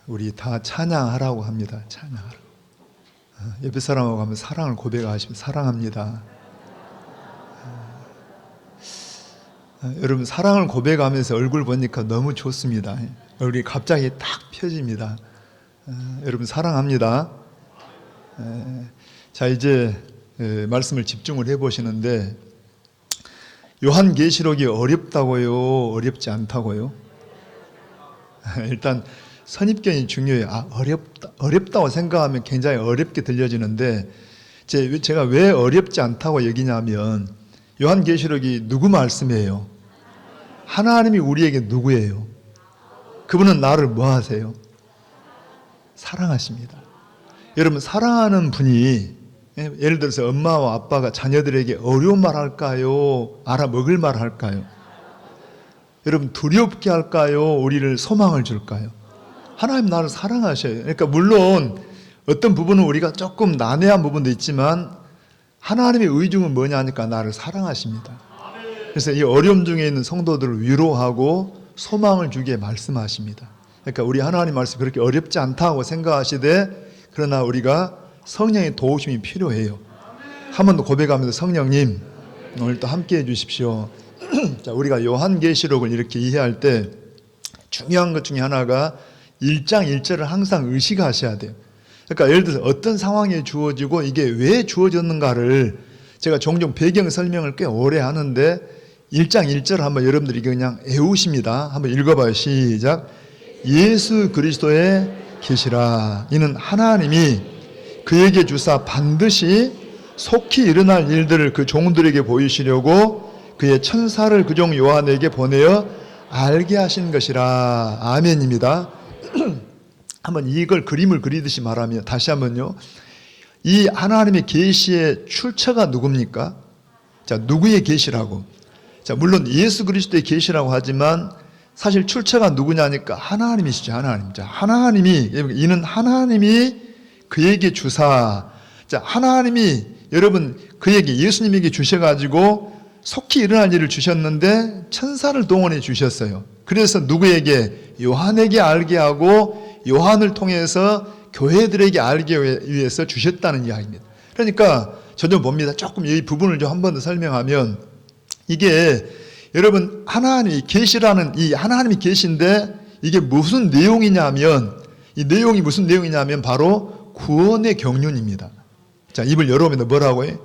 우리 다 찬양하라고 합니다. 찬양하라고. 옆에 사람하고 하면 사랑을 고백하시면 사랑합니다. 여러분 사랑을 고백하면서 얼굴 보니까 너무 좋습니다. 얼굴이 갑자기 딱 펴집니다. 여러분 사랑합니다. 자 이제 말씀을 집중을 해보시는데 요한계시록이 어렵다고요? 어렵지 않다고요? 일단 선입견이 중요해요. 어렵다고 생각하면 굉장히 어렵게 들려지는데 제가 왜 어렵지 않다고 얘기냐면 요한계시록이 누구 말씀이에요? 하나님이 우리에게 누구예요? 그분은 나를 뭐 하세요? 사랑하십니다. 여러분 사랑하는 분이 예를 들어서 엄마와 아빠가 자녀들에게 어려운 말 할까요? 알아먹을 말 할까요? 여러분 두렵게 할까요? 우리를 소망을 줄까요? 하나님 나를 사랑하셔요. 그러니까 물론 어떤 부분은 우리가 조금 난해한 부분도 있지만 하나님의 의중은 뭐냐 하니까 나를 사랑하십니다. 그래서 이 어려움 중에 있는 성도들을 위로하고 소망을 주기에 말씀하십니다. 그러니까 우리 하나님 말씀 그렇게 어렵지 않다고 생각하시되 그러나 우리가 성령의 도우심이 필요해요. 한 번 더 고백하면서 성령님 오늘 또 함께 해주십시오. 자, 우리가 요한계시록을 이렇게 이해할 때 중요한 것 중에 하나가 1장 1절을 항상 의식하셔야 돼요. 그러니까 예를 들어서 어떤 상황에 주어지고 이게 왜 주어졌는가를 제가 종종 배경 설명을 꽤 오래 하는데 1장 1절 한번 여러분들이 그냥 외우십니다. 한번 읽어봐요. 시작. 예수 그리스도의 계시라. 이는 하나님이 그에게 주사 반드시 속히 일어날 일들을 그 종들에게 보이시려고 그의 천사를 그 종 요한에게 보내어 알게 하신 것이라. 아멘입니다. 한번 이걸 그림을 그리듯이 말하면 다시 한번요. 이 하나님의 계시의 출처가 누굽니까? 자, 누구의 계시라고? 자, 물론 예수 그리스도의 계시라고 하지만 사실 출처가 누구냐니까 하나님이시죠. 하나님. 자, 하나님이 이는 하나님이 그에게 주사. 자, 하나님이 여러분 그에게 예수님에게 주셔가지고 속히 일어날 일을 주셨는데 천사를 동원해 주셨어요. 그래서 누구에게? 요한에게 알게 하고 요한을 통해서 교회들에게 알게 위해서 주셨다는 이야기입니다. 그러니까 저 좀 봅니다. 조금 이 부분을 좀 한 번 더 설명하면 이게 여러분 하나님이 계시라는 이 하나님이 계신데 이게 무슨 내용이냐면 이 내용이 무슨 내용이냐면 바로 구원의 경륜입니다. 자, 입을 열어보면 뭐라고 해?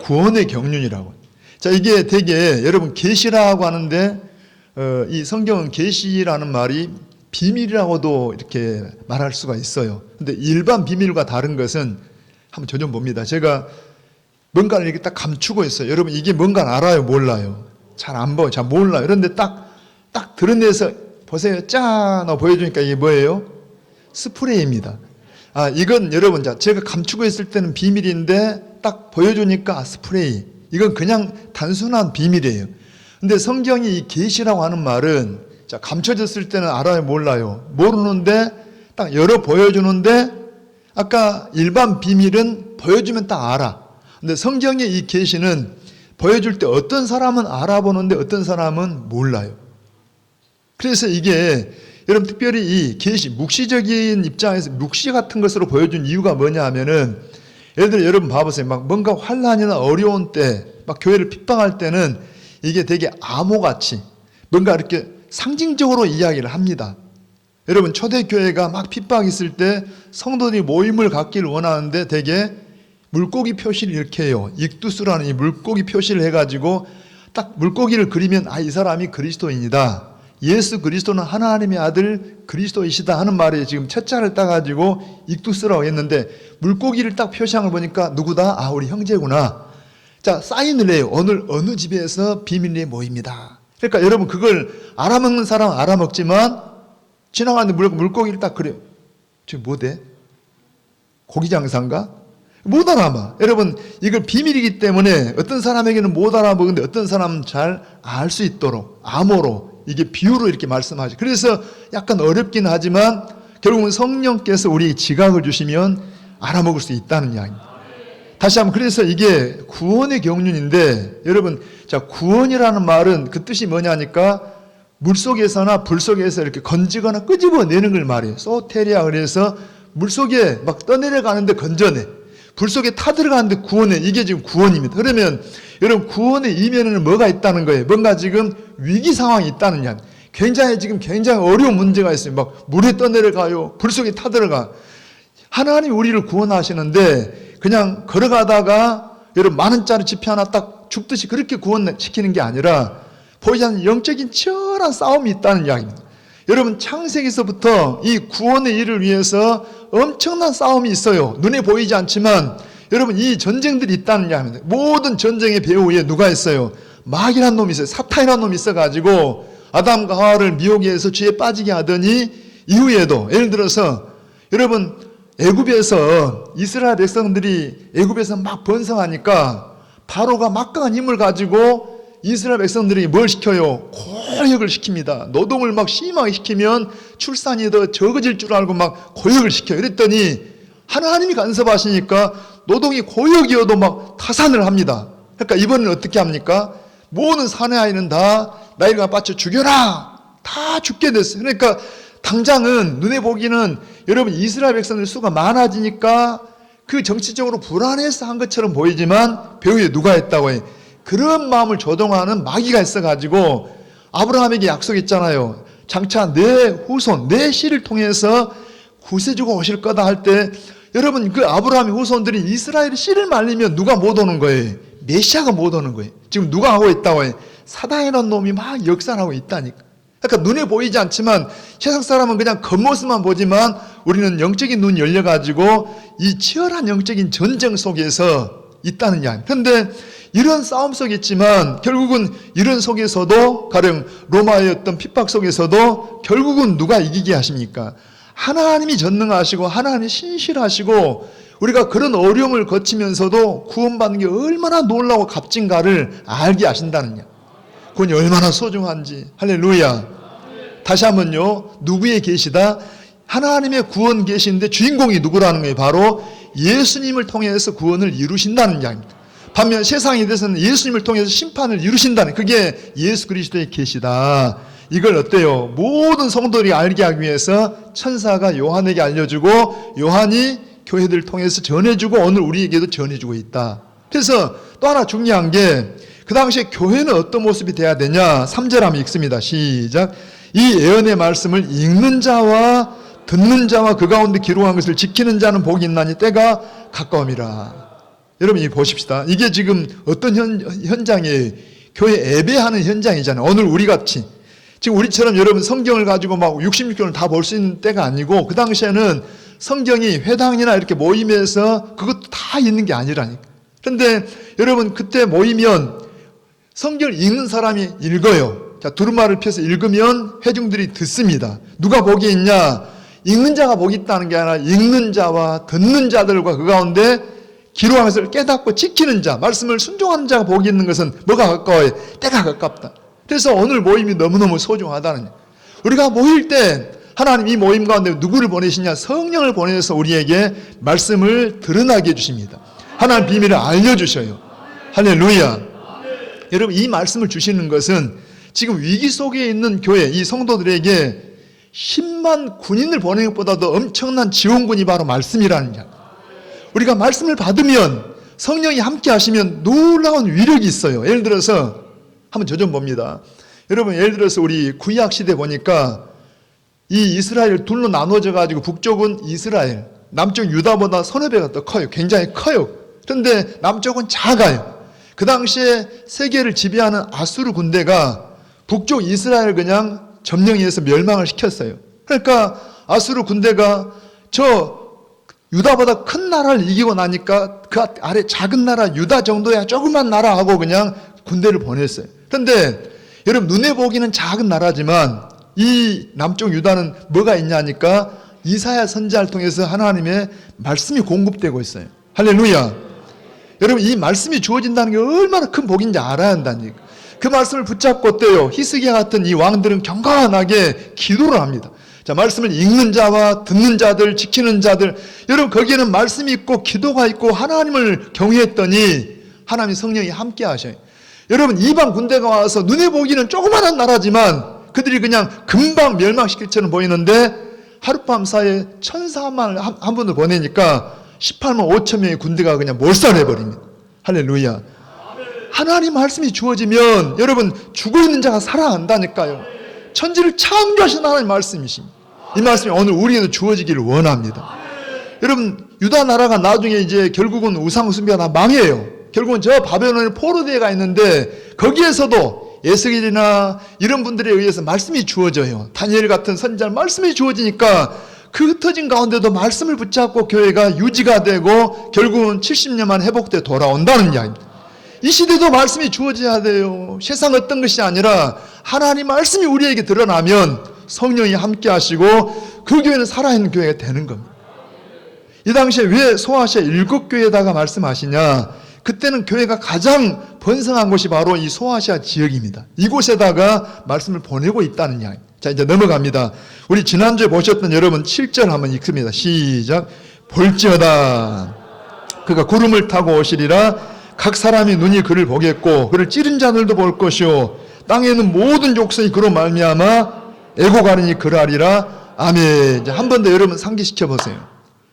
구원의 경륜이라고. 자, 이게 되게 여러분 계시라고 하는데 이 성경은 계시라는 말이 비밀이라고도 이렇게 말할 수가 있어요. 근데 일반 비밀과 다른 것은 한번 저 좀 봅니다. 제가 뭔가를 이렇게 딱 감추고 있어요. 여러분 이게 뭔가 알아요? 몰라요? 잘 안 보여요. 잘 몰라요. 그런데 딱 드러내서 보세요. 짠! 보여주니까 이게 뭐예요? 스프레이입니다. 아, 이건 여러분 제가 감추고 있을 때는 비밀인데 딱 보여주니까 스프레이. 이건 그냥 단순한 비밀이에요. 근데 성경이 이 계시라고 하는 말은 자, 감춰졌을 때는 알아요? 몰라요? 모르는데 딱 열어 보여주는데 아까 일반 비밀은 보여주면 딱 알아. 근데 성경의 이 계시는 보여줄 때 어떤 사람은 알아보는데 어떤 사람은 몰라요. 그래서 이게 여러분 특별히 이 계시 묵시적인 입장에서 묵시 같은 것으로 보여준 이유가 뭐냐 하면은 예를 들어 여러분 봐보세요. 막 뭔가 환난이나 어려운 때 막 교회를 핍박할 때는 이게 되게 암호같이 뭔가 이렇게 상징적으로 이야기를 합니다. 여러분 초대교회가 막 핍박 있을 때 성도들이 모임을 갖기를 원하는데 되게 물고기 표시를 이렇게 해요. 익두스라는 이 물고기 표시를 해가지고 딱 물고기를 그리면 아, 이 사람이 그리스도인이다. 예수 그리스도는 하나님의 아들 그리스도이시다 하는 말에 지금 첫자를 따가지고 익두스라고 했는데 물고기를 딱 표시한 걸 보니까 누구다? 아, 우리 형제구나. 자, 사인을 해요. 오늘 어느 집에서 비밀리에 모입니다. 그러니까 여러분 그걸 알아먹는 사람은 알아먹지만 지나가는데 물고기를 딱 그래요. 지금 뭐 돼? 고기 장사인가? 못 알아봐. 여러분 이걸 비밀이기 때문에 어떤 사람에게는 못 알아보는데 어떤 사람은 잘 알 수 있도록 암호로 이게 비유로 이렇게 말씀하죠. 그래서 약간 어렵긴 하지만 결국은 성령께서 우리에게 지각을 주시면 알아먹을 수 있다는 이야기입니다. 다시 한번 그래서 이게 구원의 경륜인데 여러분 자 구원이라는 말은 그 뜻이 뭐냐니까 물속에서나 불속에서 이렇게 건지거나 끄집어내는 걸 말해요. 소테리아, 그래서 물속에 막 떠내려가는데 건져내, 불속에 타들어가는데 구원해. 이게 지금 구원입니다. 그러면 여러분, 구원의 이면에는 뭐가 있다는 거예요? 뭔가 지금 위기 상황이 있다는 이야기. 굉장히 어려운 문제가 있어요. 막 물에 떠내려가요, 불속에 타들어가. 하나님이 우리를 구원하시는데 그냥 걸어가다가 여러분 만 원짜리 지폐 하나 딱 줍듯이 그렇게 구원시키는 게 아니라 보이지 않는 영적인 치열한 싸움이 있다는 이야기입니다. 여러분, 창세기서부터 이 구원의 일을 위해서 엄청난 싸움이 있어요. 눈에 보이지 않지만 여러분, 이 전쟁들이 있다는 이야기입니다. 모든 전쟁의 배후 위에 누가 있어요? 마귀라는 놈이 있어요. 사탄이라는 놈이 있어가지고 아담과 하와를 미혹에 해서 죄에 빠지게 하더니 이후에도, 예를 들어서 여러분, 애굽에서 이스라엘 백성들이 애굽에서 막 번성하니까 바로가 막강한 힘을 가지고 이스라엘 백성들이 뭘 시켜요? 고역을 시킵니다. 노동을 막 심하게 시키면 출산이 더 적어질 줄 알고 막 고역을 시켜요. 그랬더니 하나님이 간섭하시니까 노동이 고역이어도 막 타산을 합니다. 그러니까 이번에는 어떻게 합니까? 모든 사내 아이는 다 나일강 빠쳐 죽여라! 다 죽게 됐어요. 그러니까 당장은 눈에 보기는 여러분, 이스라엘 백성들 수가 많아지니까 그 정치적으로 불안해서 한 것처럼 보이지만 배후에 누가 했다고 해요? 그런 마음을 조종하는 마귀가 있어가지고 아브라함에게 약속했잖아요. 장차 내 후손, 내 씨를 통해서 구세주가 오실 거다 할 때, 여러분, 그 아브라함의 후손들이 이스라엘의 씨를 말리면 누가 못 오는 거예요? 메시아가 못 오는 거예요. 지금 누가 하고 있다고 해요? 사단이라는 놈이 막 역사하고 있다니까. 그러니까 눈에 보이지 않지만 세상 사람은 그냥 겉모습만 보지만 우리는 영적인 눈이 열려가지고 이 치열한 영적인 전쟁 속에서 있다는 이야기. 그런데 이런 싸움 속에 있지만 결국은 이런 속에서도, 가령 로마의 어떤 핍박 속에서도 결국은 누가 이기게 하십니까? 하나님이 전능하시고 하나님이 신실하시고 우리가 그런 어려움을 거치면서도 구원받는 게 얼마나 놀라고 값진가를 알게 하신다는 이야기. 그건 얼마나 소중한지. 할렐루야. 다시 한번요, 누구의 계시다? 하나님의 구원 계시인데 주인공이 누구라는 거예요? 바로 예수님을 통해서 구원을 이루신다는 이야기입니다. 반면 세상에 대해서는 예수님을 통해서 심판을 이루신다는, 그게 예수 그리스도의 계시다. 이걸 어때요? 모든 성도들이 알게 하기 위해서 천사가 요한에게 알려주고 요한이 교회들을 통해서 전해주고 오늘 우리에게도 전해주고 있다. 그래서 또 하나 중요한 게, 그 당시에 교회는 어떤 모습이 돼야 되냐? 3절 한번 읽습니다. 시작. 이 예언의 말씀을 읽는 자와 듣는 자와 그 가운데 기록한 것을 지키는 자는 복이 있나니 때가 가까움이라. 여러분, 보십시다. 이게 지금 어떤 현장이에요? 교회 예배하는 현장이잖아요. 오늘 우리같이. 지금 우리처럼 여러분 성경을 가지고 막 66권을 다 볼 수 있는 때가 아니고, 그 당시에는 성경이 회당이나 이렇게 모임에서 그것도 다 있는 게 아니라니까. 그런데 여러분, 그때 모이면 성경을 읽는 사람이 읽어요. 자, 두루마리를 펴서 읽으면 회중들이 듣습니다. 누가 복이 있냐? 읽는 자가 복이 있다는 게 아니라 읽는 자와 듣는 자들과 그 가운데 기록한 것을 깨닫고 지키는 자, 말씀을 순종하는 자가 복이 있는 것은 뭐가 가까워요? 때가 가깝다. 그래서 오늘 모임이 너무너무 소중하다는, 우리가 모일 때 하나님 이 모임 가운데 누구를 보내시냐? 성령을 보내서 우리에게 말씀을 드러나게 해주십니다. 하나님 비밀을 알려주셔요. 할렐루야. 여러분, 이 말씀을 주시는 것은 지금 위기 속에 있는 교회, 이 성도들에게 10만 군인을 보내는 것보다도 엄청난 지원군이 바로 말씀이라는 이야기. 우리가 말씀을 받으면, 성령이 함께 하시면 놀라운 위력이 있어요. 예를 들어서 한번 저 좀 봅니다. 여러분, 예를 들어서 우리 구약 시대 보니까 이 이스라엘 둘로 나눠져 가지고 북쪽은 이스라엘, 남쪽 유다보다 서너 배가 더 커요. 굉장히 커요. 그런데 남쪽은 작아요. 그 당시에 세계를 지배하는 아수르 군대가 북쪽 이스라엘 그냥 점령해서 멸망을 시켰어요. 그러니까 아수르 군대가 저 유다보다 큰 나라를 이기고 나니까 그 아래 작은 나라 유다 정도야 조그만 나라하고 그냥 군대를 보냈어요. 그런데 여러분, 눈에 보기는 작은 나라지만 이 남쪽 유다는 뭐가 있냐니까 이사야 선지자를 통해서 하나님의 말씀이 공급되고 있어요. 할렐루야. 여러분, 이 말씀이 주어진다는 게 얼마나 큰 복인지 알아야 한다니까. 그 말씀을 붙잡고 어때요? 히스기야 같은 이 왕들은 경건하게 기도를 합니다. 자, 말씀을 읽는 자와 듣는 자들, 지키는 자들. 여러분, 거기에는 말씀이 있고 기도가 있고 하나님을 경외했더니 하나님의 성령이 함께 하셔요. 여러분, 이방 군대가 와서 눈에 보기는 조그마한 나라지만 그들이 그냥 금방 멸망시킬 처럼 보이는데 하룻밤 사이에 천사만 한 분을 보내니까 18만 5천 명의 군대가 그냥 몰살해버립니다. 할렐루야. 하나님 말씀이 주어지면 여러분 죽어있는 자가 살아난다니까요. 천지를 창조하신 하나님 말씀이십니다. 이 말씀이 오늘 우리에도 주어지기를 원합니다. 여러분 유다 나라가 나중에 이제 결국은 우상 숭배가 다 망해요. 결국은 저 바벨론의 포로대에 가 있는데 거기에서도 에스겔이나 이런 분들에 의해서 말씀이 주어져요. 다니엘 같은 선지자 말씀이 주어지니까 그 흩어진 가운데도 말씀을 붙잡고 교회가 유지가 되고 결국은 70년 만에 회복돼 돌아온다는 이야기입니다. 이 시대도 말씀이 주어져야 돼요. 세상 어떤 것이 아니라 하나님 말씀이 우리에게 드러나면 성령이 함께 하시고 그 교회는 살아있는 교회가 되는 겁니다. 이 당시에 왜 소아시아 7교회에다가 말씀하시냐? 그때는 교회가 가장 번성한 곳이 바로 이 소아시아 지역입니다. 이곳에다가 말씀을 보내고 있다는 이야기. 자, 이제 넘어갑니다. 우리 지난주에 보셨던 여러분 7절 한번 읽습니다. 시작. 볼지어다 그가 구름을 타고 오시리라. 각 사람이 눈이 그를 보겠고 그를 찌른 자들도 볼 것이요 땅에 있는 모든 족속이 그로 말미암아 애고가리니 그러하리라. 아멘. 이제 한 번 더 여러분 상기시켜 보세요.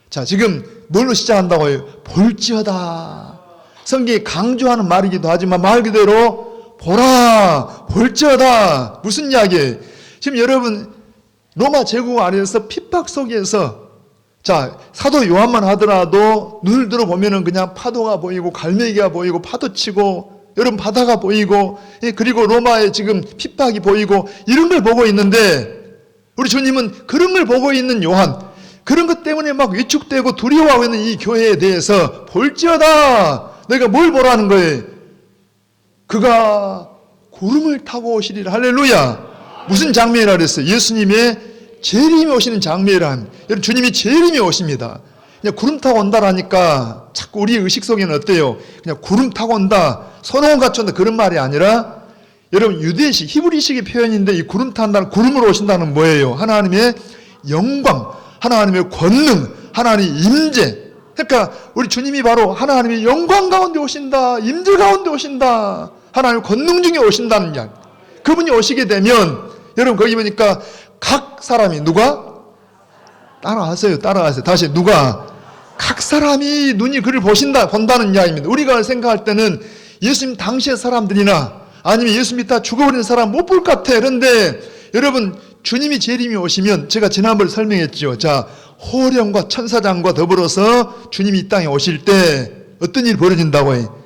자, 지금 뭘로 시작한다고요? 볼지어다. 성경이 강조하는 말이기도 하지만 말 그대로 보라, 볼지어다. 무슨 이야기예요? 지금 여러분 로마 제국 아래에서 핍박 속에서 자, 사도 요한만 하더라도 눈을 들어보면은 그냥 파도가 보이고 갈매기가 보이고 파도치고 여러분 바다가 보이고 그리고 로마의 지금 핍박이 보이고 이런 걸 보고 있는데 우리 주님은 그런 걸 보고 있는 요한 그런 것 때문에 막 위축되고 두려워하고 있는 이 교회에 대해서 볼지어다. 너희가 뭘 보라는 거예요? 그가 구름을 타고 오시리라. 할렐루야. 무슨 장면이라 그랬어요? 예수님의 재림이 오시는 장면이라 합니다. 여러분 주님이 재림이 오십니다. 그냥 구름 타고 온다라니까 자꾸 우리의 의식 속에는 어때요? 그냥 구름 타고 온다, 선홍을 갖춘다 그런 말이 아니라 여러분 유대식, 히브리식의 표현인데 이 구름 탄다는 구름으로 오신다는 뭐예요? 하나님의 영광, 하나님의 권능, 하나님의 임재. 그러니까 우리 주님이 바로 하나님의 영광 가운데 오신다, 임재 가운데 오신다, 하나님의 권능 중에 오신다는 이야기. 그분이 오시게 되면 여러분 거기 보니까 각 사람이 누가? 따라하세요. 다시 누가? 각 사람이 눈이 그를 본다는 이야기입니다. 우리가 생각할 때는 예수님 당시의 사람들이나 아니면 예수 믿다 죽어버린 사람 못 볼 것 같아. 그런데 여러분 주님이 재림이 오시면 제가 지난번에 설명했죠. 자, 호령과 천사장과 더불어서 주님이 이 땅에 오실 때 어떤 일이 벌어진다고 해요?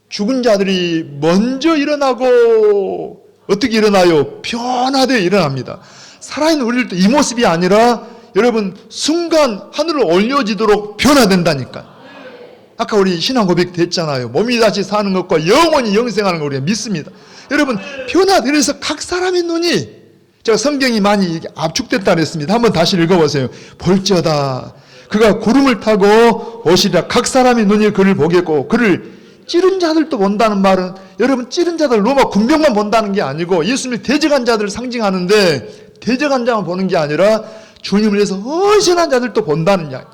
죽은 자들이 먼저 일어나고 어떻게 일어나요? 변화되어 일어납니다. 살아있는 우리들도 이 모습이 아니라 여러분 순간 하늘로 올려지도록 변화된다니까. 아까 우리 신앙 고백 했잖아요. 몸이 다시 사는 것과 영원히 영생하는 걸 우리가 믿습니다. 여러분 변화되어서 각 사람의 눈이 제가 성경이 많이 압축됐다 그랬습니다. 한번 다시 읽어보세요. 볼지어다 그가 구름을 타고 오시리라. 각 사람의 눈이 그를 보겠고 그를 찌른 자들도 본다는 말은 여러분 찌른 자들 로마 군병만 본다는 게 아니고 예수님이 대적한 자들을 상징하는데 대적한 자만 보는 게 아니라 주님을 위해서 헌신한 자들도 본다는 이야기.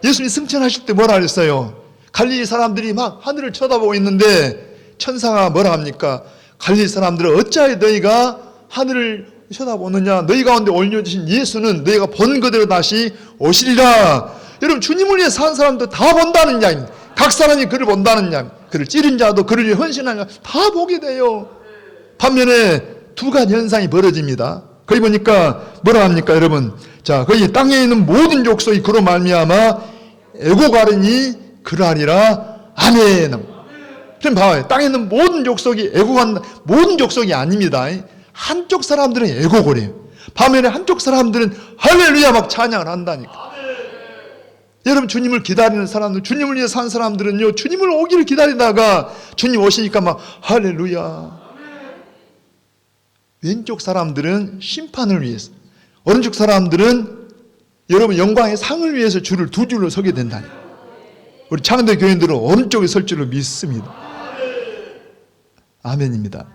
예수님이 승천하실 때 뭐라 그랬어요? 갈릴리 사람들이 막 하늘을 쳐다보고 있는데 천사가 뭐라 합니까? 갈릴리 사람들은 어찌하여 너희가 하늘을 쳐다보느냐? 너희 가운데 올려주신 예수는 너희가 본 그대로 다시 오시리라. 여러분 주님을 위해 산 사람도 다 본다는 이야기입니다. 각 사람이 그를 본다는 이야기. 그를 찌른 자도 그를 위해 헌신한 자 다 보게 돼요. 반면에 두 가지 현상이 벌어집니다. 거기 보니까 뭐라 합니까 여러분? 자, 거기 땅에 있는 모든 족속이 그로 말미암아 애고가르니 그러하리라. 아멘. 그럼 봐요. 땅에 있는 모든 족속이 애고간다. 모든 족속이 아닙니다. 한쪽 사람들은 애고거려요. 반면에 한쪽 사람들은 할렐루야 막 찬양을 한다니까. 여러분 주님을 기다리는 사람들, 주님을 위해 산 사람들은요 주님을 오기를 기다리다가 주님 오시니까 막 할렐루야. 왼쪽 사람들은 심판을 위해서, 오른쪽 사람들은 여러분 영광의 상을 위해서 줄을 두 줄로 서게 된다니. 우리 창대 교인들은 오른쪽에 설 줄로 믿습니다. 아멘입니다.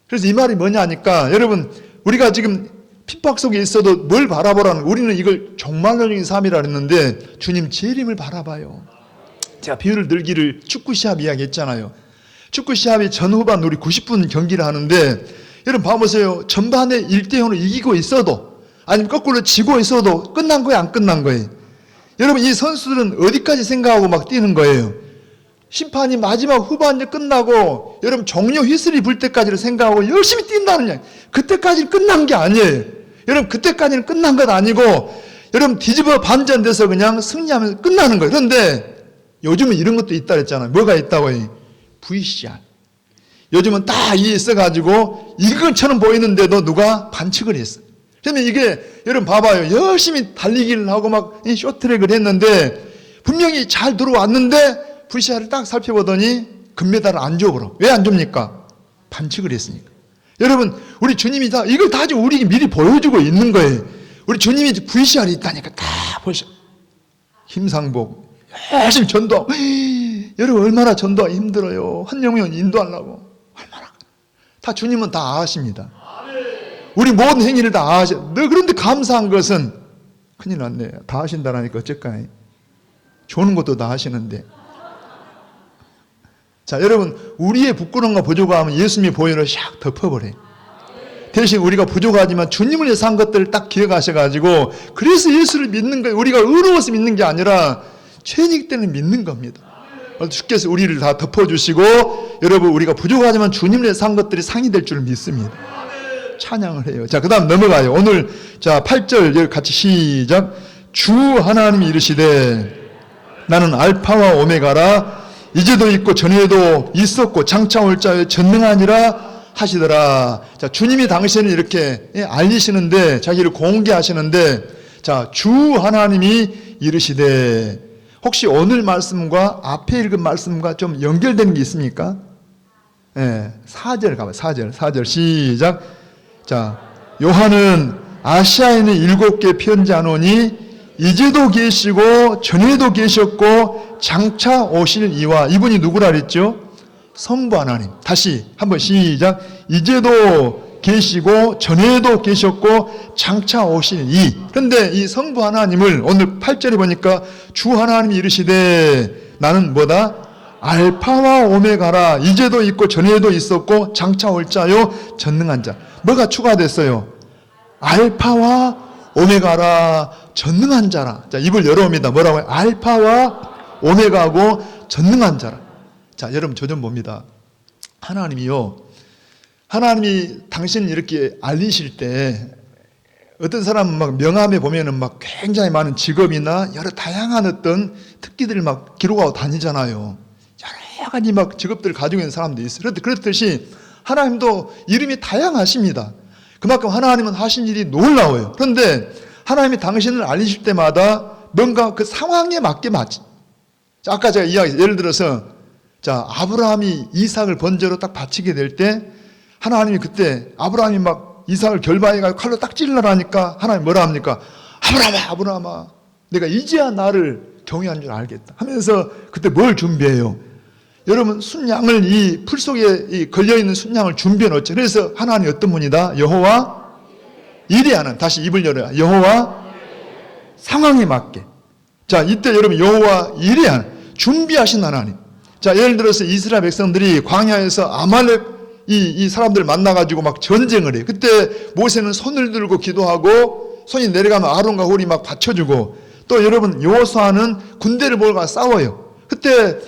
그래서 이 말이 뭐냐 하니까 여러분 우리가 지금 핍박 속에 있어도 뭘 바라보라는, 우리는 이걸 종말론적인 삶이라 했는데 주님 재림을 바라봐요. 제가 비유를 들기를 축구 시합 이야기 했잖아요. 축구 시합이 전후반 우리 90분 경기를 하는데 여러분 봐보세요. 전반에 1대0으로 이기고 있어도 아니면 거꾸로 지고 있어도 끝난 거예요, 안 끝난 거예요? 여러분 이 선수들은 어디까지 생각하고 막 뛰는 거예요? 심판이 마지막 후반에 끝나고 여러분 종료 휘슬이 불 때까지를 생각하고 열심히 뛴다는 게 그때까지는 끝난 게 아니에요. 여러분 그때까지는 끝난 것 아니고 여러분 뒤집어 반전돼서 그냥 승리하면 끝나는 거예요. 그런데 요즘은 이런 것도 있다 그랬잖아요. 뭐가 있다고 해요? VCR. 요즘은 다 있어가지고 이것처럼 보이는데도 누가 반칙을 했어. 그러면 이게 여러분 봐봐요. 열심히 달리기를 하고 막 쇼트트랙을 했는데 분명히 잘 들어왔는데 VCR을 딱 살펴보더니 금메달을 안 줘버려. 왜 안 줍니까? 반칙을 했으니까. 여러분 우리 주님이 다 이걸 다 지금 우리에게 미리 보여주고 있는 거예요. 우리 주님이 VCR이 있다니까 다 보셔. 힘상복 열심히 전도. 여러분 얼마나 전도하기 힘들어요. 한 영혼 인도하려고 얼마나. 다 주님은 다 아십니다. 우리 모든 행위를 다 아셔. 그런데 감사한 것은 큰일 났네. 다 하신다라니까 어쩔까. 좋은 것도 다 하시는데. 자, 여러분 우리의 부끄러운 거 부족하면 예수님이 보혈로 샥 덮어버려요. 대신 우리가 부족하지만 주님을 위해서 한 것들을 딱 기억하셔가지고 그래서 예수를 믿는 거예요. 우리가 의로워서 믿는 게 아니라 죄인이기 때문에 믿는 겁니다. 주께서 우리를 다 덮어주시고 여러분 우리가 부족하지만 주님을 위해서 한 것들이 상이 될 줄 믿습니다. 찬양을 해요. 자, 그 다음 넘어가요. 오늘 자 8절 같이 시작. 주 하나님이 이르시되 나는 알파와 오메가라 이제도 있고 전에도 있었고 장차 올 자의 전능하니라 하시더라. 자, 주님이 당신을 이렇게 알리시는데 자기를 공개하시는데 자, 주 하나님이 이르시되 혹시 오늘 말씀과 앞에 읽은 말씀과 좀 연결되는 게 있습니까? 예, 4절 가봐요. 4절 시작. 자, 요한은 아시아에 있는 7개 편지하노니 이제도 계시고 전에도 계셨고 장차 오실 이와 이분이 누구라 그랬죠? 성부 하나님. 다시 한번 시작. 이제도 계시고 전에도 계셨고 장차 오실 이. 그런데 이 성부 하나님을 오늘 8절에 보니까 주 하나님이 이르시되 나는 뭐다? 알파와 오메가라. 이제도 있고 전에도 있었고 장차 올 자요 전능한 자. 뭐가 추가됐어요? 알파와 오메가라. 전능한 자라. 자, 입을 열어옵니다. 뭐라고요? 알파와 오메가고 전능한 자라. 자, 여러분 저 좀 봅니다. 하나님이요. 하나님이 당신을 이렇게 알리실 때 어떤 사람은 막 명함에 보면은 막 굉장히 많은 직업이나 여러 다양한 어떤 특기들을 막 기록하고 다니잖아요. 여러 가지 막 직업들을 가지고 있는 사람도 있어요. 그렇듯이 하나님도 이름이 다양하십니다. 그만큼 하나님은 하신 일이 놀라워요. 그런데 하나님이 당신을 알리실 때마다 뭔가 그 상황에 맞게 맞지. 자, 아까 제가 이야기했어요. 예를 들어서 자, 아브라함이 이삭을 번제로 딱 바치게 될 때 하나님이 그때 아브라함이 막 이삭을 결박해가지고 칼로 딱 찔러라니까 하나님 뭐라 합니까? 아브라함아, 아브라함아, 내가 이제야 나를 경외한 줄 알겠다 하면서 그때 뭘 준비해요? 여러분 순양을 이 풀 속에 걸려있는 순양을 준비해 놓죠. 그래서 하나님이 어떤 분이다? 여호와 이레하는. 다시 입을 열어요. 여호와 상황에 맞게. 자, 이때 여러분 여호와 이레하는 준비하신 하나님. 자, 예를 들어서 이스라엘 백성들이 광야에서 아말렉 이 사람들 만나가지고 막 전쟁을 해요. 그때 모세는 손을 들고 기도하고 손이 내려가면 아론과 홀이 막 받쳐주고 또 여러분 여호수아는 군대를 몰고 싸워요. 그때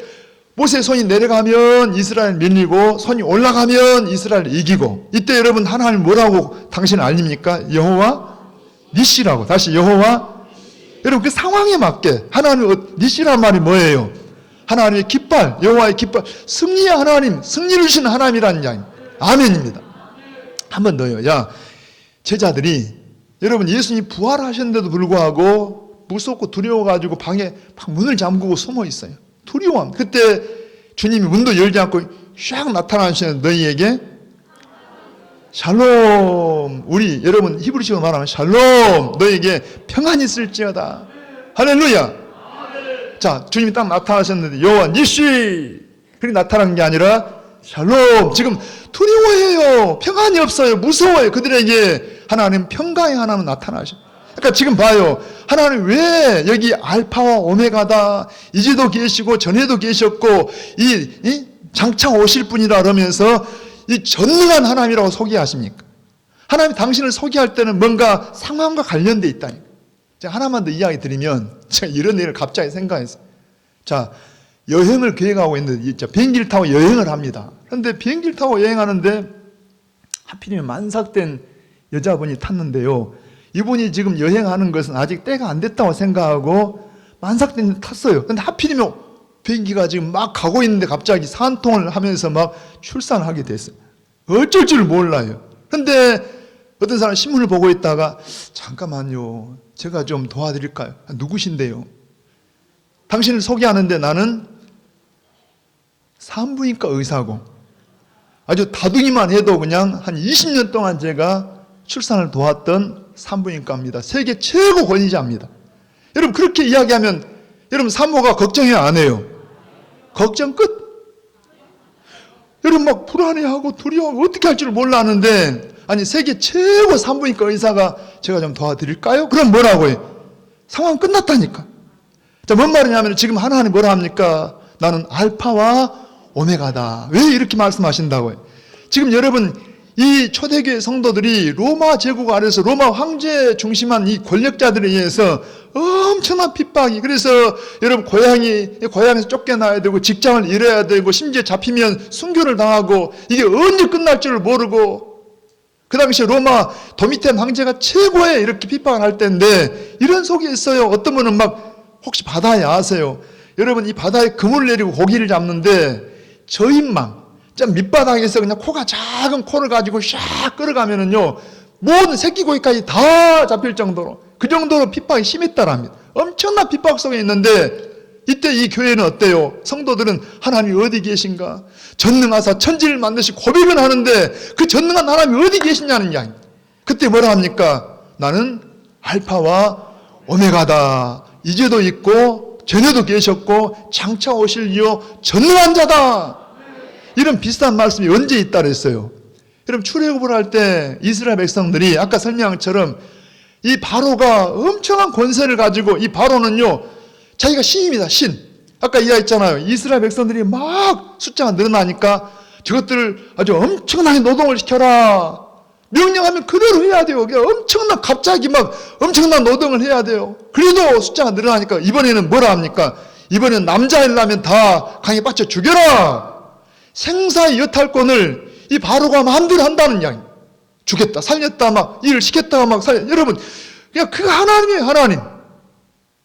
모세의 손이 내려가면 이스라엘 밀리고 손이 올라가면 이스라엘 이기고 이때 여러분 하나님 뭐라고 당신 알립니까? 여호와 니시라고. 다시 여호와. 여러분 그 상황에 맞게 하나님 니시란 말이 뭐예요? 하나님의 깃발, 여호와의 깃발, 승리의 하나님, 승리를 주시는 하나님이라는 이야기. 아멘입니다. 한 번 더요. 야, 제자들이 여러분 예수님이 부활하셨는데도 불구하고 무섭고 두려워가지고 방에 막 문을 잠그고 숨어 있어요. 두려움. 그때 주님이 문도 열지 않고 샥 나타나시는 너희에게 샬롬. 우리 여러분 히브리식으로 말하면 샬롬. 너희에게 평안이 있을지어다. 할렐루야. 자, 주님이 딱 나타나셨는데 여호와 니시 그렇게 나타난 게 아니라 샬롬. 지금 두려워해요. 평안이 없어요. 무서워요. 그들에게 하나님 평강의 하나님 나타나셔. 그러니까 지금 봐요. 하나님 왜 여기 알파와 오메가다. 이제도 계시고 전에도 계셨고 이 장차 오실 분이라 그러면서 이 전능한 하나님이라고 소개하십니까? 하나님이 당신을 소개할 때는 뭔가 상황과 관련돼 있다니까. 제가 하나만 더 이야기 드리면, 제가 이런 일을 갑자기 생각했어요. 자, 여행을 계획하고 있는데 비행기를 타고 여행을 합니다. 그런데 비행기를 타고 여행하는데 하필이면 만삭된 여자분이 탔는데요. 이분이 지금 여행하는 것은 아직 때가 안 됐다고 생각하고 만삭된 탔어요. 그런데 하필이면 비행기가 지금 막 가고 있는데 갑자기 산통을 하면서 막 출산을 하게 됐어요. 어쩔 줄 몰라요. 그런데 어떤 사람 신문을 보고 있다가 잠깐만요. 제가 좀 도와드릴까요? 누구신데요? 당신을 소개하는데 나는 산부인과 의사고 아주 다둥이만 해도 그냥 한 20년 동안 제가 출산을 도왔던 산부인과입니다. 세계 최고 권위자입니다. 여러분 그렇게 이야기하면 여러분 산모가 걱정해야 안 해요? 걱정 끝. 여러분 막 불안해하고 두려워하고 어떻게 할 줄 몰랐는데 아니 세계 최고 산부인과 의사가 제가 좀 도와드릴까요? 그럼 뭐라고 해요? 상황 끝났다니까. 자, 뭔 말이냐면 지금 하나님 뭐라 합니까? 나는 알파와 오메가다. 왜 이렇게 말씀하신다고요? 지금 여러분 이 초대교회 성도들이 로마 제국 아래서 로마 황제 중심한 이 권력자들에 의해서 엄청난 핍박이, 그래서 여러분 고향에서 쫓겨나야 되고 직장을 잃어야 되고 심지어 잡히면 순교를 당하고 이게 언제 끝날 줄 모르고, 그 당시에 로마 도미텐 황제가 최고의 이렇게 핍박을 할 때인데 이런 속에 있어요. 어떤 분은 막 혹시 바다에 아세요? 여러분 이 바다에 그물을 내리고 고기를 잡는데 저인망 좀 밑바닥에서 그냥 코가 작은 코를 가지고 샥 끌어가면은요 모든 새끼 고기까지 다 잡힐 정도로, 그 정도로 핍박이 심했다랍니다. 엄청난 핍박 속에 있는데 이때 이 교회는 어때요? 성도들은 하나님이 어디 계신가? 전능하사 천지를 만드시 고백은 하는데 그 전능한 하나님이 어디 계시냐는 이야기. 그때 뭐라 합니까? 나는 알파와 오메가다. 이제도 있고 전에도 계셨고 장차 오실 이요 전능한 자다. 이런 비슷한 말씀이 언제 있다 그랬어요? 여러분 출애굽을 할 때 이스라엘 백성들이 아까 설명한 것처럼 이 바로가 엄청난 권세를 가지고, 이 바로는요 자기가 신입니다. 신. 아까 이야기했잖아요. 이스라엘 백성들이 막 숫자가 늘어나니까 저것들을 아주 엄청나게 노동을 시켜라. 명령하면 그대로 해야 돼요. 갑자기 막 엄청난 노동을 해야 돼요. 그래도 숫자가 늘어나니까 이번에는 뭐라 합니까? 이번에는 남자이라면 다 강에 빠져 죽여라. 생사의 여탈권을 이 바로가 마음대로 한다는 이야기. 죽였다, 살렸다, 막 일을 시켰다가 막 여러분, 그냥 그 하나님이에요, 하나님.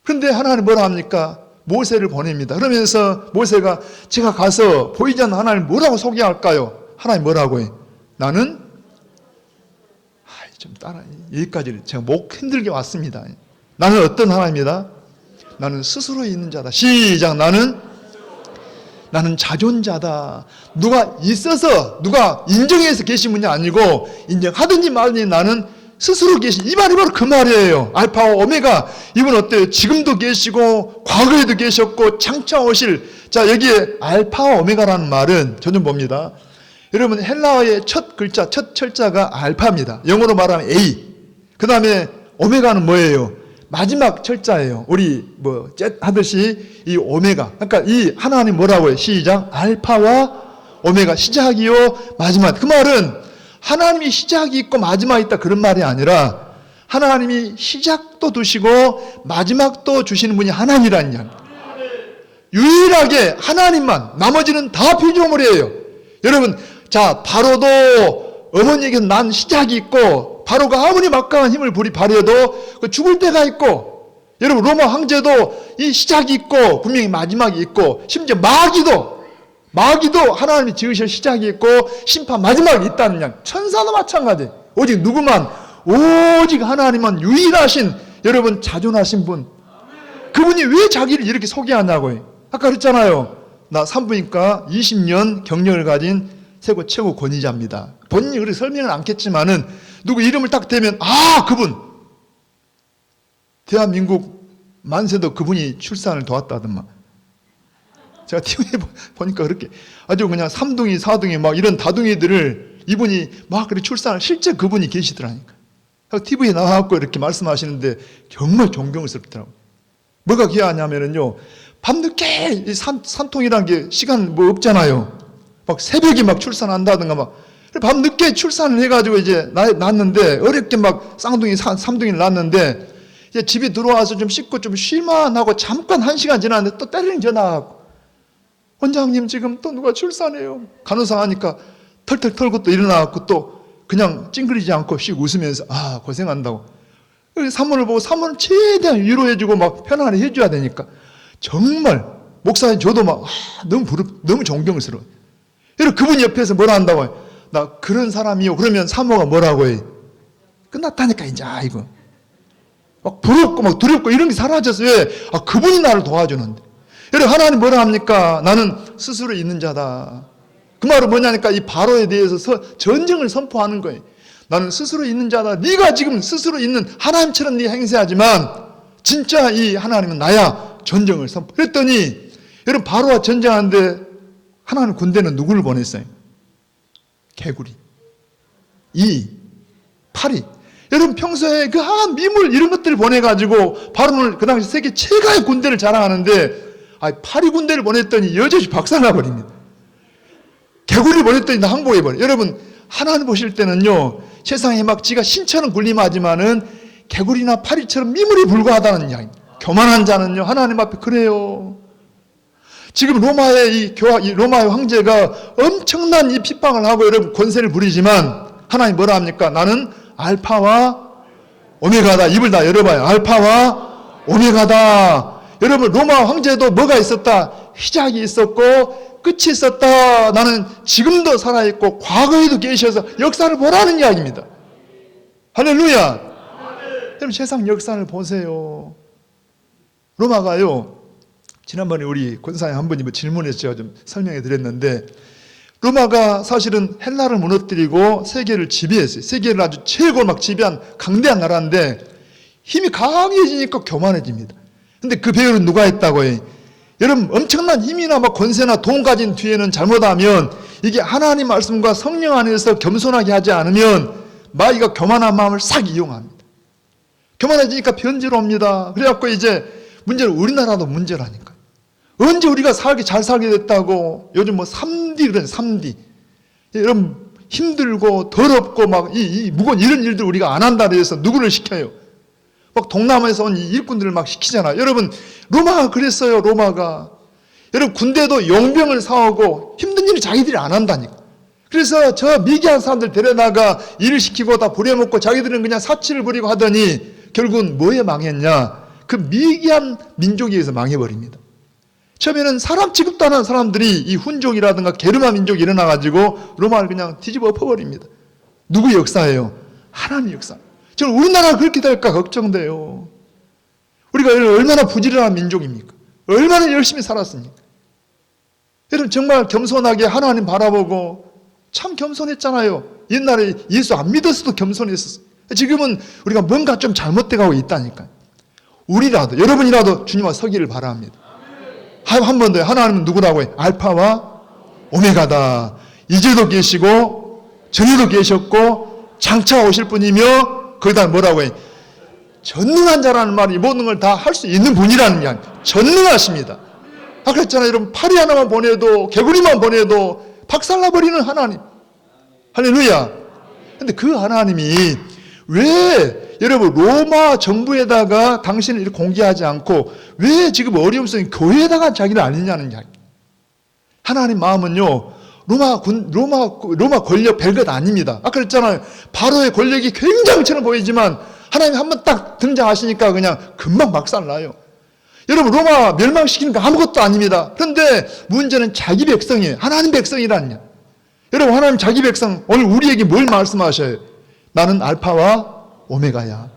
그런데 하나님 뭐라 합니까? 모세를 보냅니다. 그러면서 모세가 제가 가서 보이지 않는 하나님 뭐라고 소개할까요? 하나님 뭐라고 해? 나는 좀 따라 여기까지 제가 목 힘들게 왔습니다. 나는 어떤 하나님이다? 나는 스스로 있는 자다. 시작. 나는 자존자다. 누가 있어서 누가 인정해서 계신 분이 아니고 인정하든지 말든지 나는 스스로 계신, 이 말이 바로 그 말이에요. 알파와 오메가. 이분 어때요? 지금도 계시고 과거에도 계셨고 장차 오실. 자, 여기에 알파와 오메가라는 말은 저 좀 봅니다. 여러분 헬라어의 첫 글자, 첫 철자가 알파입니다. 영어로 말하면 A. 그 다음에 오메가는 뭐예요? 마지막 철자예요. 우리 하듯이 이 오메가. 그러니까 이 하나님 뭐라고 해요? 시작. 알파와 오메가. 시작이요 마지막. 그 말은 하나님이 시작이 있고 마지막이 있다 그런 말이 아니라 하나님이 시작도 두시고 마지막도 주시는 분이 하나님이라는 이야기. 유일하게 하나님만, 나머지는 다 피조물이에요. 여러분, 자, 바로도 어머니에게 난 시작이 있고 바로가 아무리 막강한 힘을 발휘해도 죽을 때가 있고, 여러분 로마 황제도 이 시작이 있고 분명히 마지막이 있고, 심지어 마귀도 하나님이 지으실 시작이 있고 심판 마지막이 있다는 양. 천사도 마찬가지. 오직 누구만? 오직 하나님만 유일하신, 여러분 자존하신 분. 그분이 왜 자기를 이렇게 소개하냐고요. 아까 그랬잖아요. 나 산부인과 20년 경력을 가진 최고 권위자입니다. 본인이 그렇게 설명은 않겠지만은 누구 이름을 딱 대면 그분. 대한민국 만세도 그분이 출산을 도왔다더만. 제가 TV에 보니까 그렇게 아주 그냥 3둥이 4둥이 막 이런 다둥이들을 이분이 막 그렇게 출산을, 실제 그분이 계시더라니까. TV에 나와갖고 이렇게 말씀하시는데 정말 존경스럽더라고요. 뭐가 귀하냐면요, 밤늦게 이 산통이라는 게 시간 없잖아요. 막 새벽에 막 출산한다든가 막 밤 늦게 출산을 해가지고 이제 낳았는데, 어렵게 막 삼둥이를 낳았는데, 이제 집에 들어와서 좀 씻고 좀 쉴만하고 잠깐 1시간 지났는데 또 때리는 전화하고, 원장님 지금 또 누가 출산해요. 간호사 하니까 털털 털고 또 일어나갖고 또 그냥 찡그리지 않고 씩 웃으면서 고생한다고. 사모를 보고 사모는 최대한 위로해주고 막 편안히 해줘야 되니까 정말 목사님 저도 막 너무 존경스러워요. 여러분 그분 옆에서 뭐라 한다고 해요? 나 그런 사람이요. 그러면 사모가 뭐라고 해? 끝났다니까 이제 이거. 막 부럽고 막 두렵고 이런 게 사라졌어. 왜? 그분이 나를 도와주는데. 여러분 하나님 뭐라 합니까? 나는 스스로 있는 자다. 그 말은 뭐냐니까 이 바로에 대해서 전쟁을 선포하는 거예요. 나는 스스로 있는 자다. 네가 지금 스스로 있는 하나님처럼 네가 행세하지만 진짜 이 하나님은 나야. 전쟁을 선포. 그랬더니 여러분 바로와 전쟁하는데 하나님 군대는 누구를 보냈어요? 개구리, 파리. 여러분 평소에 그 미물 이런 것들을 보내가지고 바로는 그 당시 세계 최강의 군대를 자랑하는데 파리 군대를 보냈더니 여전히 박살나버립니다. 개구리를 보냈더니 다 항복해버려요. 여러분 하나님 보실 때는요 세상에 막 지가 신처럼 군림하지만은 개구리나 파리처럼 미물이 불과하다는 이야기입니다. 교만한 자는요 하나님 앞에 그래요. 지금 로마의 로마의 황제가 엄청난 이 핍박을 하고 여러분 권세를 부리지만 하나님 뭐라 합니까? 나는 알파와 오메가다. 입을 다 열어봐요. 알파와 오메가다. 여러분 로마 황제도 뭐가 있었다? 시작이 있었고 끝이 있었다. 나는 지금도 살아있고 과거에도 계셔서 역사를 보라는 이야기입니다. 할렐루야. 여러분 세상 역사를 보세요. 로마가요 지난번에 우리 권사님 한 분이 질문해서 제가 좀 설명해 드렸는데 로마가 사실은 헬라를 무너뜨리고 세계를 지배했어요. 세계를 아주 최고 막 지배한 강대한 나라인데 힘이 강해지니까 교만해집니다. 근데 그 배후는 누가 했다고 해요? 여러분 엄청난 힘이나 막 권세나 돈 가진 뒤에는 잘못하면 이게 하나님 말씀과 성령 안에서 겸손하게 하지 않으면 마귀가 교만한 마음을 싹 이용합니다. 교만해지니까 변질옵니다. 그래갖고 이제 문제는 우리나라도 문제라니까. 언제 우리가 잘 살게 됐다고 요즘 3D 그래 3D. 여러분 힘들고 더럽고 막 이 무거운 이런 일들 우리가 안 한다 그래서 누구를 시켜요? 막 동남아에서 온 일꾼들을 막 시키잖아. 여러분 로마가 그랬어요. 로마가. 여러분 군대도 용병을 사오고 힘든 일을 자기들이 안 한다니까. 그래서 저 미개한 사람들 데려다가 일을 시키고 다 부려먹고 자기들은 그냥 사치를 부리고 하더니 결국은 뭐에 망했냐? 그 미개한 민족에 의해서 망해버립니다. 처음에는 사람 취급도 안 하는 사람들이 이 훈족이라든가 게르만 민족이 일어나가지고 로마를 그냥 뒤집어 엎어버립니다. 누구 역사예요? 하나님 역사. 저는 우리나라가 그렇게 될까 걱정돼요. 우리가 얼마나 부지런한 민족입니까? 얼마나 열심히 살았습니까? 여러분 정말 겸손하게 하나님 바라보고 참 겸손했잖아요. 옛날에 예수 안 믿었어도 겸손했었어요. 지금은 우리가 뭔가 좀 잘못돼가고 있다니까요. 우리라도 여러분이라도 주님과 서기를 바랍니다. 한 번 더 하나님은 누구라고 해요? 알파와 오메가다. 이제도 계시고 전에도 계셨고 장차 오실 분이며 거기다 뭐라고 해요? 전능한 자라는 말이 모든 걸 다 할 수 있는 분이라는 이야기. 전능하십니다. 그랬잖아요. 여러분 파리 하나만 보내도 개구리만 보내도 박살나버리는 하나님. 할렐루야. 근데 그 하나님이 왜 여러분 로마 정부에다가 당신을 이렇게 공개하지 않고 왜 지금 어려움 속에 교회에다가 자기를 알리냐는 이야기. 하나님 마음은요 로마 권력 별것 아닙니다. 아까 그랬잖아요. 바로의 권력이 굉장히처럼 보이지만 하나님이 한번 딱 등장하시니까 그냥 금방 박살나요. 여러분 로마 멸망시키는 거 아무것도 아닙니다. 그런데 문제는 자기 백성이에요. 하나님 백성이라는. 여러분 하나님 자기 백성 오늘 우리에게 뭘 말씀하셔요? 나는 알파와 오메가야.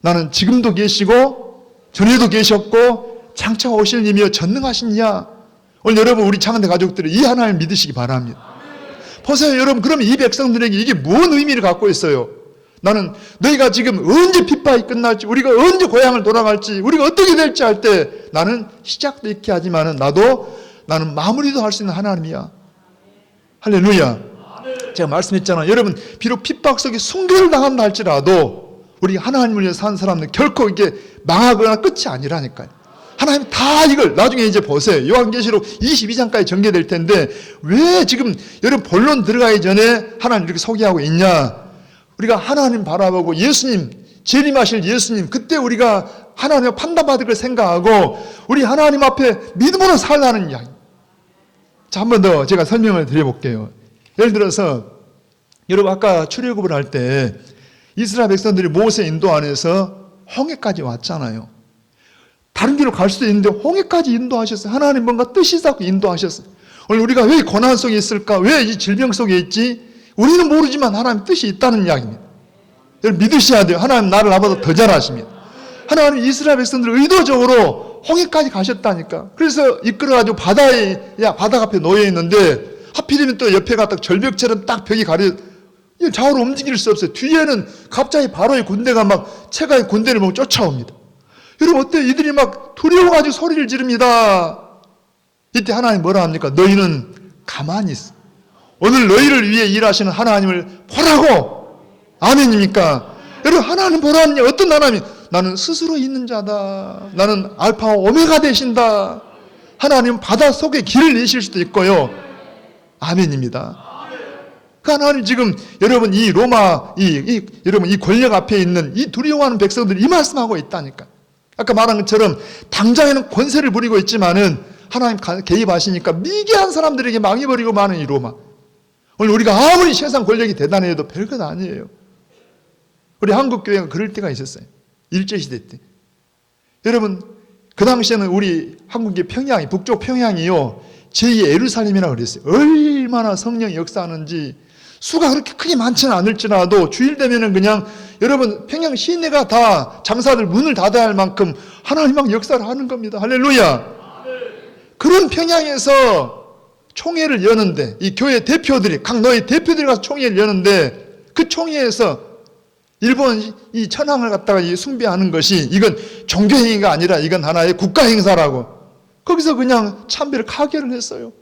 나는 지금도 계시고 전에도 계셨고 장차 오실 이며 전능하신 이야. 오늘 여러분 우리 창대 가족들이 이 하나님을 믿으시기 바랍니다. 보세요 여러분. 그러면 이 백성들에게 이게 뭔 의미를 갖고 있어요? 나는 너희가 지금 언제 핍박이 끝날지 우리가 언제 고향을 돌아갈지 우리가 어떻게 될지 할 때 나는 시작도 이렇게 하지만은 나는 마무리도 할 수 있는 하나님이야. 할렐루야. 제가 말씀했잖아요. 여러분 비록 핍박 속에 순교를 당한다 할지라도 우리 하나님을 위해서 사는 사람은 결코 이게 망하거나 끝이 아니라니까요. 하나님 다 이걸 나중에 이제 보세요. 요한계시록 22장까지 전개될 텐데 왜 지금 여러분 본론 들어가기 전에 하나님 이렇게 소개하고 있냐? 우리가 하나님 바라보고 예수님, 재림하실 예수님, 그때 우리가 하나님 판단받을 걸 생각하고 우리 하나님 앞에 믿음으로 살라는 이야기. 자, 한 번 더 제가 설명을 드려볼게요. 예를 들어서 여러분 아까 출애굽을 할 때 이스라엘 백성들이 모세 인도 안에서 홍해까지 왔잖아요. 다른 길로 갈 수도 있는데 홍해까지 인도하셨어요. 하나님 뭔가 뜻이 있다고 인도하셨어요. 오늘 우리가 왜 고난 속에 있을까? 왜 이 질병 속에 있지? 우리는 모르지만 하나님 뜻이 있다는 이야기입니다. 여러분 믿으셔야 돼요. 하나님 나를 나보다 더 잘 아십니다. 하나님 이스라엘 백성들을 의도적으로 홍해까지 가셨다니까. 그래서 이끌어가지고 바닥 앞에 놓여 있는데 하필이면 또 옆에가 딱 절벽처럼 딱 벽이 가려. 좌우로 움직일 수 없어요. 뒤에는 갑자기 바로의 군대가 막 체가의 군대를 보고 쫓아옵니다. 여러분 어때요? 이들이 막 두려워가지고 소리를 지릅니다. 이때 하나님 뭐라 합니까? 너희는 가만히 있어. 오늘 너희를 위해 일하시는 하나님을 보라고. 아멘입니까? 여러분 하나님 보라 하느냐? 어떤 하나님? 나는 스스로 있는 자다. 나는 알파와 오메가 되신다. 하나님은 바다 속에 길을 내실 수도 있고요. 아멘입니다. 그 하나님 지금 여러분 이 로마 여러분 이 권력 앞에 있는 이 두려워하는 백성들이 이 말씀하고 있다니까. 아까 말한 것처럼 당장에는 권세를 부리고 있지만은 하나님 개입하시니까 미개한 사람들에게 망해버리고 마는 이 로마. 오늘 우리가 아무리 세상 권력이 대단해도 별것 아니에요. 우리 한국교회가 그럴 때가 있었어요. 일제시대 때. 여러분 그 당시에는 우리 한국의 평양이 북쪽 평양이요 제2의 예루살렘이라고 그랬어요. 얼마나 성령이 역사하는지 수가 그렇게 크게 많지는 않을지라도 주일 되면은 그냥 여러분 평양 시내가 다 장사들 문을 닫아야 할 만큼 하나님 막 역사를 하는 겁니다. 할렐루야. 그런 평양에서 총회를 여는데 이 교회 대표들이 각 노예 대표들이 가서 총회를 여는데 그 총회에서 일본 이 천황을 갖다가 숭배하는 것이 이건 종교행위가 아니라 이건 하나의 국가행사라고 거기서 그냥 참배를 가결을 했어요.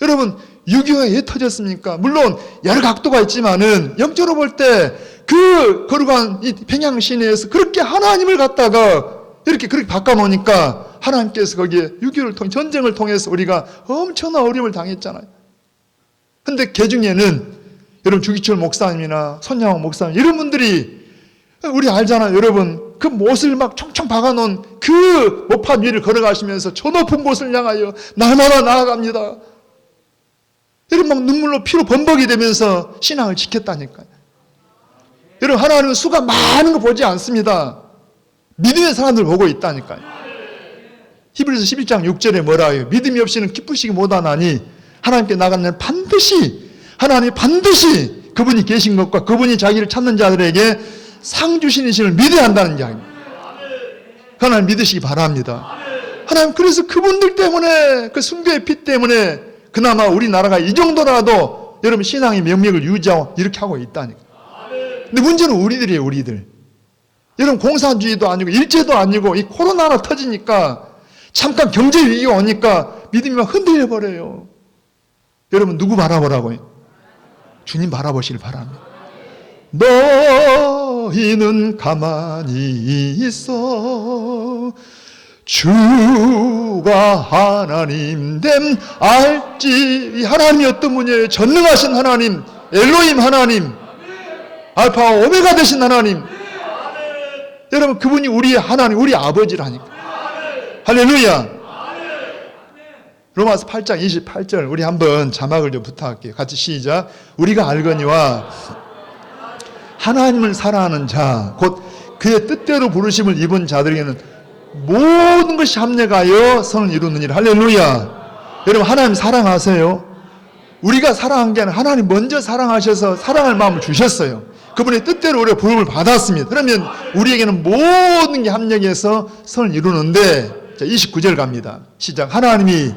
여러분 6.25가 왜 터졌습니까? 물론 여러 각도가 있지만은 영적으로 볼 때 그 거룩한 이 평양 시내에서 그렇게 하나님을 갖다가 이렇게 그렇게 바꿔놓으니까 하나님께서 거기에 6.25를 통해 전쟁을 통해서 우리가 엄청난 어려움을 당했잖아요. 근데 그 중에는 여러분 주기철 목사님이나 손양호 목사님 이런 분들이 우리 알잖아요. 여러분 그 못을 막 총총 박아놓은 그 모판 위를 걸어가시면서 저 높은 곳을 향하여 날마다 나아갑니다. 여러분 막 눈물로 피로 범벅이 되면서 신앙을 지켰다니까요. 여러분 하나님은 수가 많은 거 보지 않습니다. 믿음의 사람들 보고 있다니까요. 히브리서 11장 6절에 뭐라 해요? 믿음이 없이는 기쁘시기 못하나니 하나님께 나가는 하나님이 반드시 그분이 계신 것과 그분이 자기를 찾는 자들에게 상 주시는 신을 믿어야 한다는 이야기입니다. 하나님 믿으시기 바랍니다. 하나님 그래서 그분들 때문에 그 순교의 피 때문에 그나마 우리나라가 이 정도라도 여러분 신앙의 명맥을 유지하고 이렇게 하고 있다니까. 근데 문제는 우리들이에요. 우리들. 여러분 공산주의도 아니고 일제도 아니고 이 코로나가 터지니까 잠깐 경제 위기가 오니까 믿음이 막 흔들려 버려요. 여러분 누구 바라보라고요? 주님 바라보시길 바랍니다. 너희는 가만히 있어 주가 하나님 됨 알지. 하나님이 어떤 분이에요? 전능하신 하나님, 엘로힘 하나님, 알파와 오메가 되신 하나님. 여러분 그분이 우리의 하나님, 우리 아버지라니까. 할렐루야. 로마서 8장 28절 우리 한번 자막을 좀 부탁할게요. 같이 시작. 우리가 알거니와 하나님을 사랑하는 자 곧 그의 뜻대로 부르심을 입은 자들에게는 모든 것이 합력하여 선을 이루느니라. 할렐루야. 여러분 하나님 사랑하세요? 우리가 사랑한 게 아니라 하나님 먼저 사랑하셔서 사랑할 마음을 주셨어요. 그분의 뜻대로 우리가 부름을 받았습니다. 그러면 우리에게는 모든 게 합력해서 선을 이루는데 자 29절 갑니다. 시작. 하나님이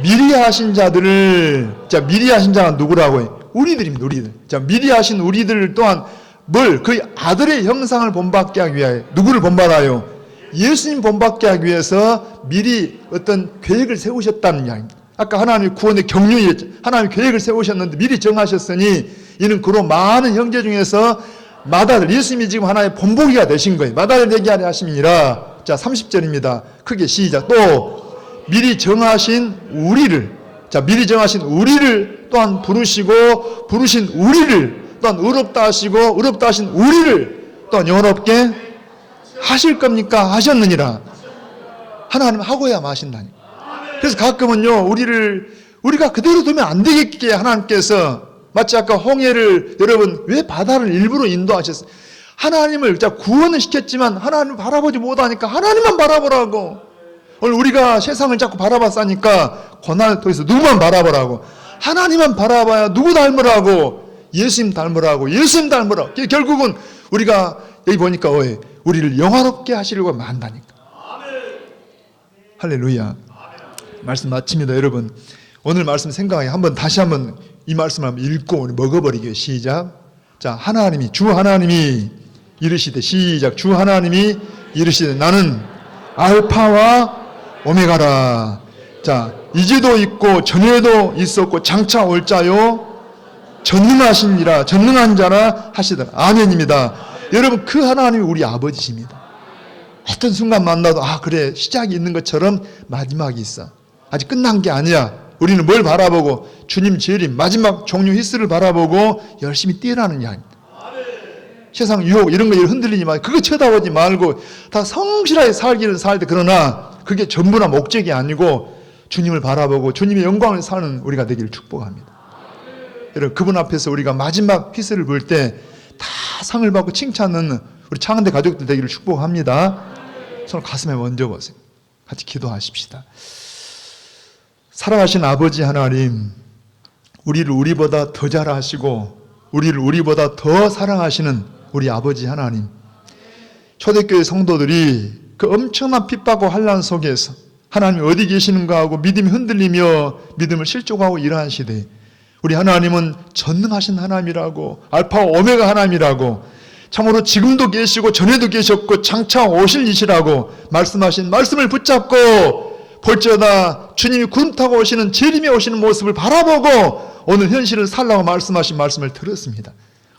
미리 하신 자들을 미리 하신 자가 누구라고요? 우리들입니다. 우리들. 자 미리 하신 우리들 또한 뭘? 그 아들의 형상을 본받게 하기 위하여 누구를 본받아요? 예수님 본받게 하기 위해서 미리 어떤 계획을 세우셨다는 이야기입니다. 아까 하나님의 구원의 경륜이었죠. 하나님의 계획을 세우셨는데 미리 정하셨으니 이는 그로 많은 형제 중에서 맏아들 예수님이 지금 하나의 본보기가 되신 거예요. 맏아들 되게 하려 하심이니라. 자, 30절입니다. 크게 시작. 또 미리 정하신 우리를, 자, 미리 정하신 우리를 또한 부르시고 부르신 우리를 또한 의롭다 하시고 의롭다 하신 우리를 또한 영원롭게 하실 겁니까? 하셨느니라. 하나님 하고야 마신다니. 그래서 가끔은요, 우리가 그대로 두면 안 되겠기에 하나님께서 마치 아까 홍해를 여러분 왜 바다를 일부러 인도하셨어요? 하나님을 구원은 시켰지만 하나님을 바라보지 못하니까 하나님만 바라보라고. 오늘 우리가 세상을 자꾸 바라봤으니까 고난을 통해서 누구만 바라보라고. 하나님만 바라봐야 누구 닮으라고? 예수님 닮으라고. 예수님 닮으라고. 결국은 우리가 여기 보니까 우리를 영화롭게 하시려고 한다니까. 할렐루야. 말씀 마칩니다. 여러분 오늘 말씀 생각하게 다시 한번 이 말씀을 한번 읽고 우리 먹어버리게요. 시작. 자, 주 하나님이 이르시되, 시작. 주 하나님이 이르시되 나는 알파와 오메가라. 자, 이제도 있고 전에도 있었고 장차 올 자요 전능하시니라, 전능한 자라 하시더라. 아멘입니다. 여러분 그 하나님이 우리 아버지십니다. 어떤 순간 만나도 그래, 시작이 있는 것처럼 마지막이 있어. 아직 끝난 게 아니야. 우리는 뭘 바라보고? 주님 재림 마지막 종류 히스를 바라보고 열심히 뛰어나는 이야기입니다. 세상 유혹 이런 거에 흔들리지 말고 그거 쳐다보지 말고 다 성실하게 살기는 살되, 그러나 그게 전부나 목적이 아니고 주님을 바라보고 주님의 영광을 사는 우리가 되기를 축복합니다. 여러분 그분 앞에서 우리가 마지막 히스를 볼 때 다 상을 받고 칭찬하는 우리 창한대 가족들 되기를 축복합니다. 손을 가슴에 얹어 보세요. 같이 기도하십시다. 사랑하신 아버지 하나님, 우리를 우리보다 더 잘 아시고 우리를 우리보다 더 사랑하시는 우리 아버지 하나님, 초대교회 성도들이 그 엄청난 핍박과 환난 속에서 하나님 어디 계시는가 하고 믿음이 흔들리며 믿음을 실족하고 이러한 시대에 우리 하나님은 전능하신 하나님이라고, 알파와 오메가 하나님이라고, 참으로 지금도 계시고 전에도 계셨고 장차 오실 이시라고 말씀하신 말씀을 붙잡고 볼지어다 주님이 구름 타고 오시는 재림에 오시는 모습을 바라보고 오늘 현실을 살라고 말씀하신 말씀을 들었습니다.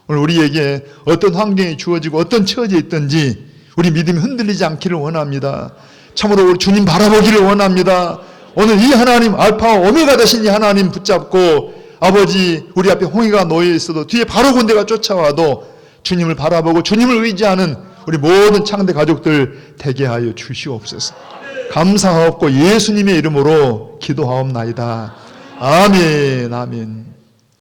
오늘 우리에게 어떤 환경이 주어지고 어떤 처지에 있든지 우리 믿음이 흔들리지 않기를 원합니다. 참으로 우리 주님 바라보기를 원합니다. 오늘 이 하나님 알파와 오메가 되신 이 하나님 붙잡고 아버지 우리 앞에 홍해가 놓여 있어도 뒤에 바로 군대가 쫓아와도 주님을 바라보고 주님을 의지하는 우리 모든 창대 가족들 되게 하여 주시옵소서. 감사하옵고 예수님의 이름으로 기도하옵나이다. 아멘. 아멘.